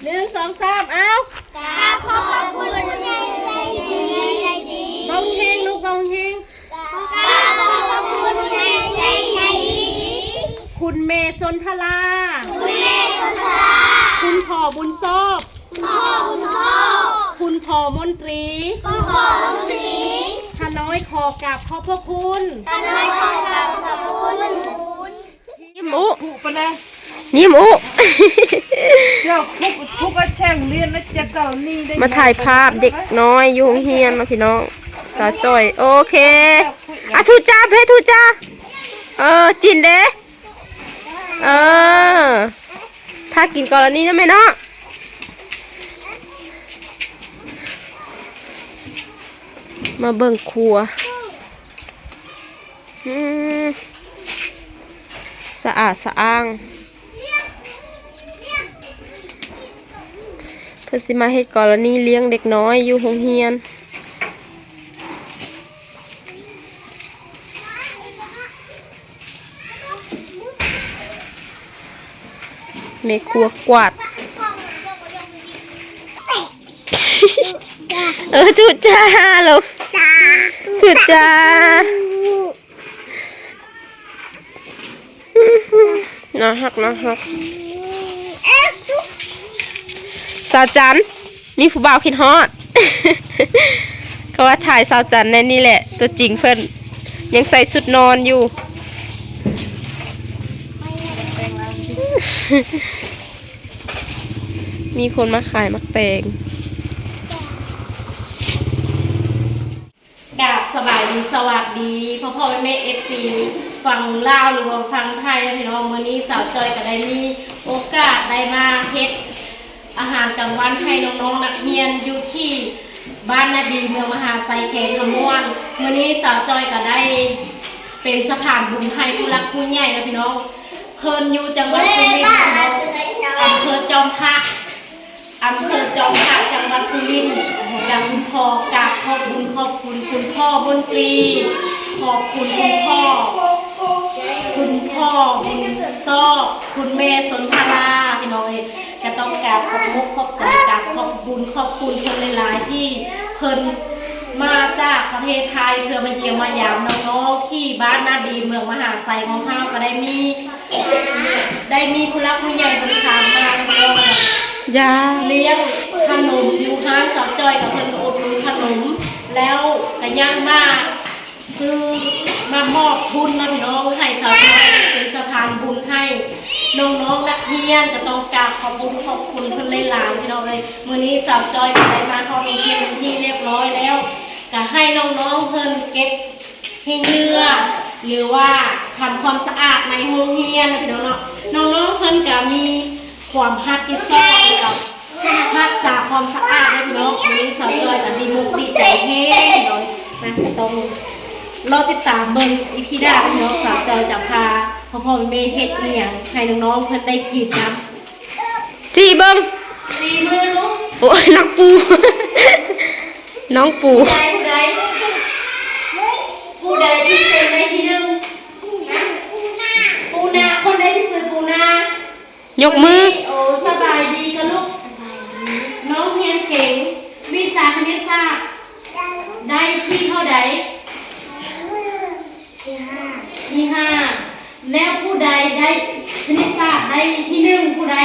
1 2 3เอากราบขอบคุณผู้ใหญ่ใจดีบ้องเฮงลูกบ้องเฮงกราบขอบคุณผู้ใหญ่ใจดีคุณเมย์สนทลาคุณแม่สุนทราคุณพ่อบุญซอบพ่อบุญโชคคุณพ่อมนตรีคุณพ่อมนตรี ข้าน้อยขอกราบขอบพระคุณ ข้าน้อยขอกราบขอบคุณ ยิ้มอุผูปะนะยิ้มอุเดี๋ยวคุกก็แช่งเรียนนะจะเก่านี่ได้มาถ่ายภาพเด็กน้อยอยู่โรงเรียนมาพี่น้องสาวจอยโอเคอ่ะทูจ้าเพทูจ้าจินเด้ถ้ากินก่อนแล้วนี่นะแม่เนาะมาเบิ่งครัวสะอาดสะอ้างเพิ่นสิมาเฮ็ดกรณีเลี้ยงเด็กน้อยอยู่โรงเรียนแม่ครัวกวาดจุดจ้าลูกจุดจ้าน่าฮักสาวจันมีผู้บ่าวคิดฮอดก็ว่าถ่ายสาวจันในนี่แหละตัวจริงเพิ่นยังใส่ชุดนอนอยู่มีคนมาขายมักแตงกราบสบายดีสวัสดีพ่อแม่FC ฟังลาวหรือว่าฟังไทยนะพี่น้องมื้อนี้สาวจอยก็ได้มีโอกาสได้มาเฮ็ดอาหารกลางวันให้น้องๆนักเรียนอยู่ที่บ้านนาดีเมืองมหาไซแขงขมวนมื้อนี้สาวจอยก็ได้เป็นสะพานบุญให้ผู้รักผู้ใหญ่นะพี่น้องเพิ่นอยู่จังหวัดสุรินทร์อำเภอจอมพระจังหวัดสุรินทร์กับคุณพ่อกราบขอบคุณคุณพ่อบุญตรีขอบคุณคุณพ่อบุญซอกคุณแม่สนทราพี่น้องจะต้องกราบขอบมุกขอบใจกราบขอบคุณคนหลายๆที่เพิ่นมาจากประเทศไทยเพื่อมาเยี่ยมมายามน้องๆที่บ้านนาดีเมืองมหาไซของเฮาก็ได้มีผู้รักผู้ใหญ่บริการมาเลี้ยงขนมอยู่ห้างสาวจอยกับเพิ่นอุดหนุนขนมแล้วก็ย่างมาซื้อมามอบทุนนะพี่น้องให้สาวจอยเป็นสะพานบุญให้น้องๆนักเรียนจะต้องกราบขอบคุณเพิ่นหลายๆพี่น้องเลยมื้อนี้สาวจอยก็ได้มาเข้าโรงเรียนที่เรียบร้อยแล้วก็ให้น้องๆเพิ่นเก็บให้เยื่อหรือว่าทำความสะอาดในโรงเรียนนะพี่น้องเนาะน้องๆเพิ่นก็มีความฮักที่ชอบกับรักษาความสะอาดได้พี่น้องนี้สาวจอยกับดีมุกดีใจเฮ้ยน้อยนะต้องรอติดตามเบิ่งอีพีหน้าพี่น้องสาวจอยจะพาพ่อแม่เฮ็ดอีหยังให้น้องๆเพิ่นได้กินนะสี่เบิ่ง4 มื้อลูกโอ้ยน้องปูน้องปูผู้ใดที่เป็นในที่หนึ่งนะปูนาคนใดที่ซื้อปูนายกมือโอ้สบายดีกันลูกน้องเรียนเก่งวิชาคณิตศาสตร์ได้ที่เท่าใดที่ 5แล้วผู้ใดได้คณิตศาสตร์ได้ที่ 1ผู้ใด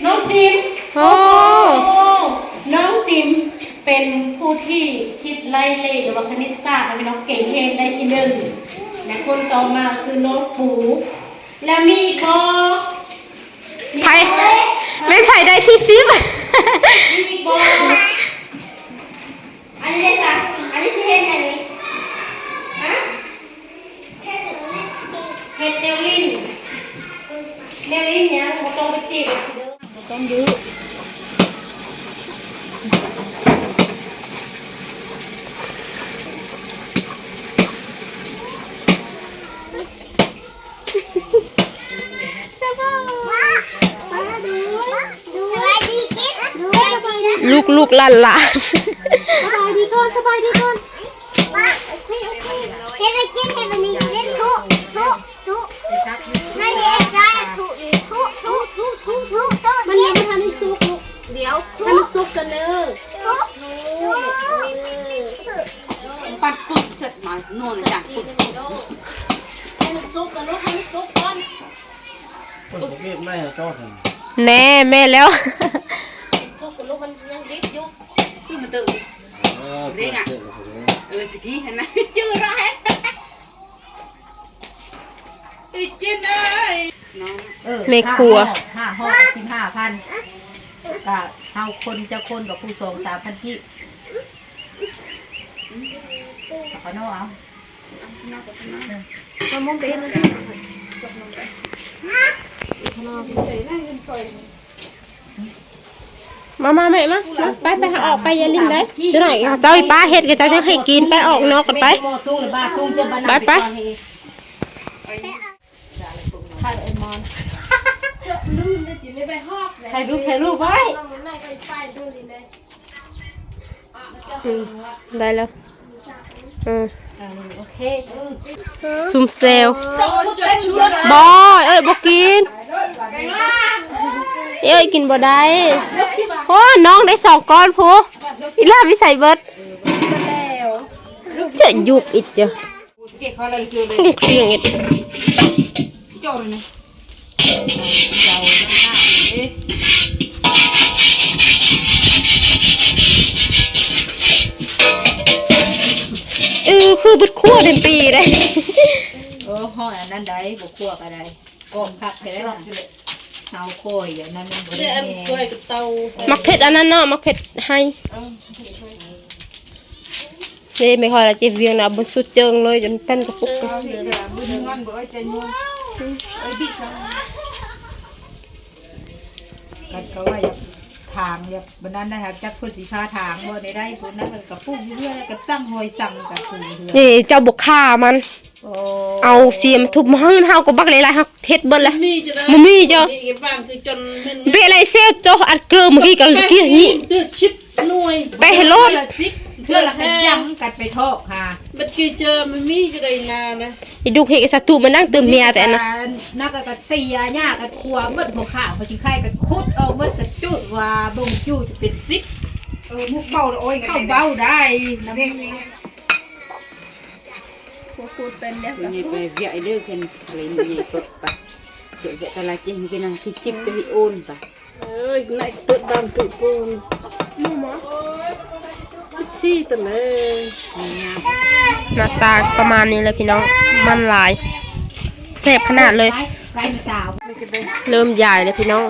น้องติมโอ้น้องติมเป็นผู้ที่คิดไล่เลขหรือว่าคณิตศาสตร์เป็นน้องเก่งเฮงได้ที่ 1และคนต่อมาคือน้องปูแล้วมีก็ไผ่ไม่ไผ่ได้ที่10มีก็อันนี้จ้ะอันนี้สิเฮ็ดอันนี้ฮะเฮ็ดเนลลินเนี่ยบ่ต้องไปจีบสิเด้อบ่ต้องดื้อลูกหลานสบายดีก่อนเฮ็ดให้กินให้มันนี่เล่นทุนั่นนี่ให้จ้าทุ เนื้อ ปัดปุ๊บเสร็จมานอนอย่างปุ๊บ ให้มันซุกกันลูกให้มันซุกก่อน คนประเภทไม่ให้เจ้าท แน่แม่แล้ว ซุกกันลูกมันยังดิบอยู่ คือมันตื่น ำเรียกอ่ะ สกี้เห็นไหมชื่อร้ายอีจินเอ้ยน้อง ในครัว 5 ห่อ15,000ก็เฮาคนจะคนกับผู้ส่ง3,000ที่ขอโน้เอาก็มุ่งเป็นมาแม่มาไปหาออกไปอย่าลิ้นได้จะหน่อยเจ้าอีป้าเฮ็ดกับเจ้ายังให้กินไปออกนอกกันไป ไป ถ่ายไอ้มอนถ่ายรูปไว้ ได้แล้วโอเค ซุมเซลบอยเอ้ยบ่กินเอ้ยกินบ่ได้โอ้น้องได้2ก้อนพูอีลาวิใส่เบิดจะยุบอีกจ้ะ เก็บเขาเลยคือเลย นี่คืออย่างงี้ โจ้เลยนะ คือบึดคั่วเต็มปีได้ ห้อยอันนั้นได้บ่คั่วก็ได้ก้มคักให้ได้ล่ะเฮาโคยอย่างนั้นมันบ่ได้แม่ก้อยกับเตา มักเผ็ดอันนั้นเนาะมักเผ็ดให้นี่ไม่ค่อยละเจ็บเวียงนะบนสุดเจิงเลยจนเป็นกระปุกกัน บุญงอนบ่ไอ้ใจงอนไอ้บิ๊กซัง กันก็ว่าอยากทางอยากบันนั้นนะคะจักคนสีคาทางบ่ได้ได้คนนั้นมันกับปุ้งเรื่อยๆกับสั่งหอยสั่งกับสูเรื่อย นี่เจ้าบกฆ่ามัน โอ้ เอาเสียมทุบมาหื้นเฮาก็บักหลายๆเฮาเฮ็ดเบิดแล้ว มีจะได้ บ่มีเจ้า อีกบ้างคือจนมัน เบะอะไรเซฟเจ้าอัดเกลือเมื่อกี้ก็กี้นี่ ตึกชิดหน่วย ไปให้โลด เพื่อละกันจังกันไปทอกค่ะ มันคือเจอมันมีจะได้นานนะ ไอ้ดุกเฮกสัตว์มันนั่งเติมเมียแต่อันน่ะ นักกับเสียหญ้ากับครัวเมื่อหัวข้าวพอจิงไข่กับคุดเอาเมื่อกับจุดว่าบ่งจุดเป็นซิป มุกเบาโอ้ย เข้าเบ้าได้น้ำเอง นี่ไปเวียเด้อกันอะไรนี่เปิดไปเดี๋ยวจะตลาดจริงกินอะไรที่ซิปตัวที่โอนไป เอ้ยนายตึกดำตึกปูนชี้ตัวเลย หน้าตาประมาณนี้เลยพี่น้องมันหลายแซ่บขนาดเลย ไก่สาว เริ่มใหญ่เลยพี่น้อง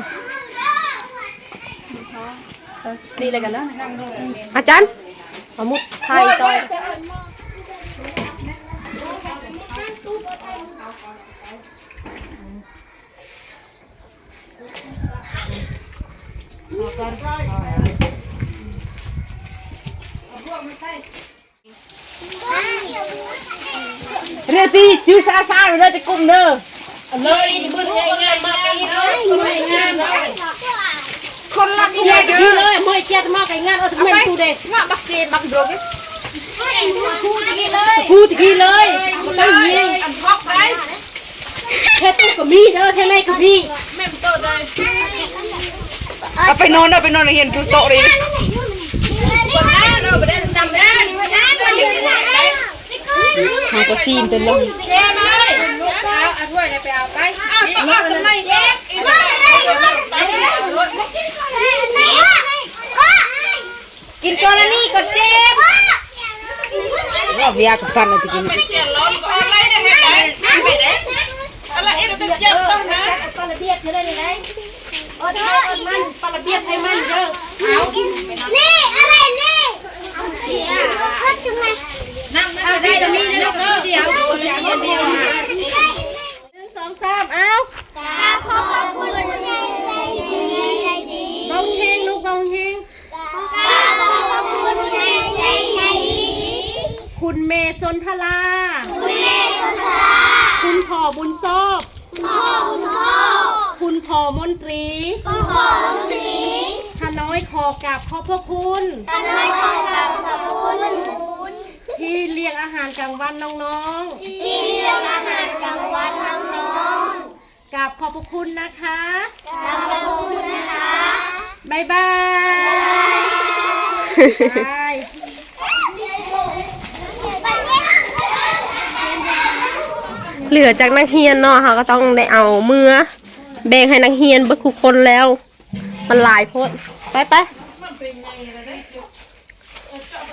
นี่อะไรกันล่ะ อาจารย์เอามุกไทยจอย เรือตีจิ้วซาซาเรือจะกุ้งเด้อ เลยนี่มันง่ายมากเลยง่ายเลย คนละ เจ็ดทีเลยมวยเจ็ดมากไอ้งานเอาทำไมกูเด็ก มาบักเจบักดอก พูดทีเลยต้องยิง อันท็อกได้ แค่ตู้กับมีเด้อแค่ไหนกับพี่ เอาไปนอนเอาไปนอนเห็นดูโต๊ะเลย เขาก็ซีมจนลง แค่ไหนลูกเอาเอาถ้วยไปเอาไป มาทำไมเจ๊ กินก่อนนี่ก่อนเจ๊ว่าเบียร์กับกันเลยกิน อะไรเอ็มเป็นเจ็บต้องนะปลาเบียดจะได้ยังไงเออมันปลาเบียดให้มันเยอะเอา นี่อะไรนี่เอาเสียเขาจะมา เอาได้จะมีนะลูกเดี๋ยวเดี๋ยว1 2 3เอา กราบขอบคุณใจดีใจดี บองเฮงลูกบองเฮง กราบขอบคุณใจดี คุณเมย์สนทลา คุณแม่สุธา คุณพ่อบุญซอบ พ่อคุณพ่อ คุณพ่อมนตรี คุณพ่อลุงศรี ข้าน้อยขอกราบขอบพระคุณ ตาน้อยขอกราบขอบคุณ ที่เลี้ยงอาหารกลางวันน้อง ที่เลี้ยงอาหารกลางวันน้อง ๆกราบขอบพระคุณนะคะ ๆกราบขอบคุณนะคะ บ๊ายบาย เหลือจากนักเรียนเนาะเขาก็ต้องได้เอาเมื่อแบ่งให้นักเรียนเบิดทุกคนแล้ว มันหลายโพดไป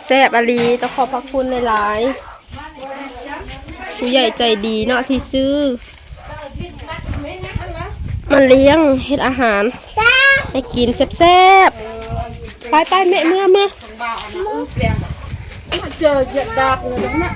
แซ่บอลีต้องขอบพระคุณหลายๆผู้ใหญ่ใจดีเนาะที่ซื้อมันเลี้ยงเฮ็ดอาหารให้กินแซ่บๆไปแม่เมื่อเจอเจ็ดดาบเลยนะ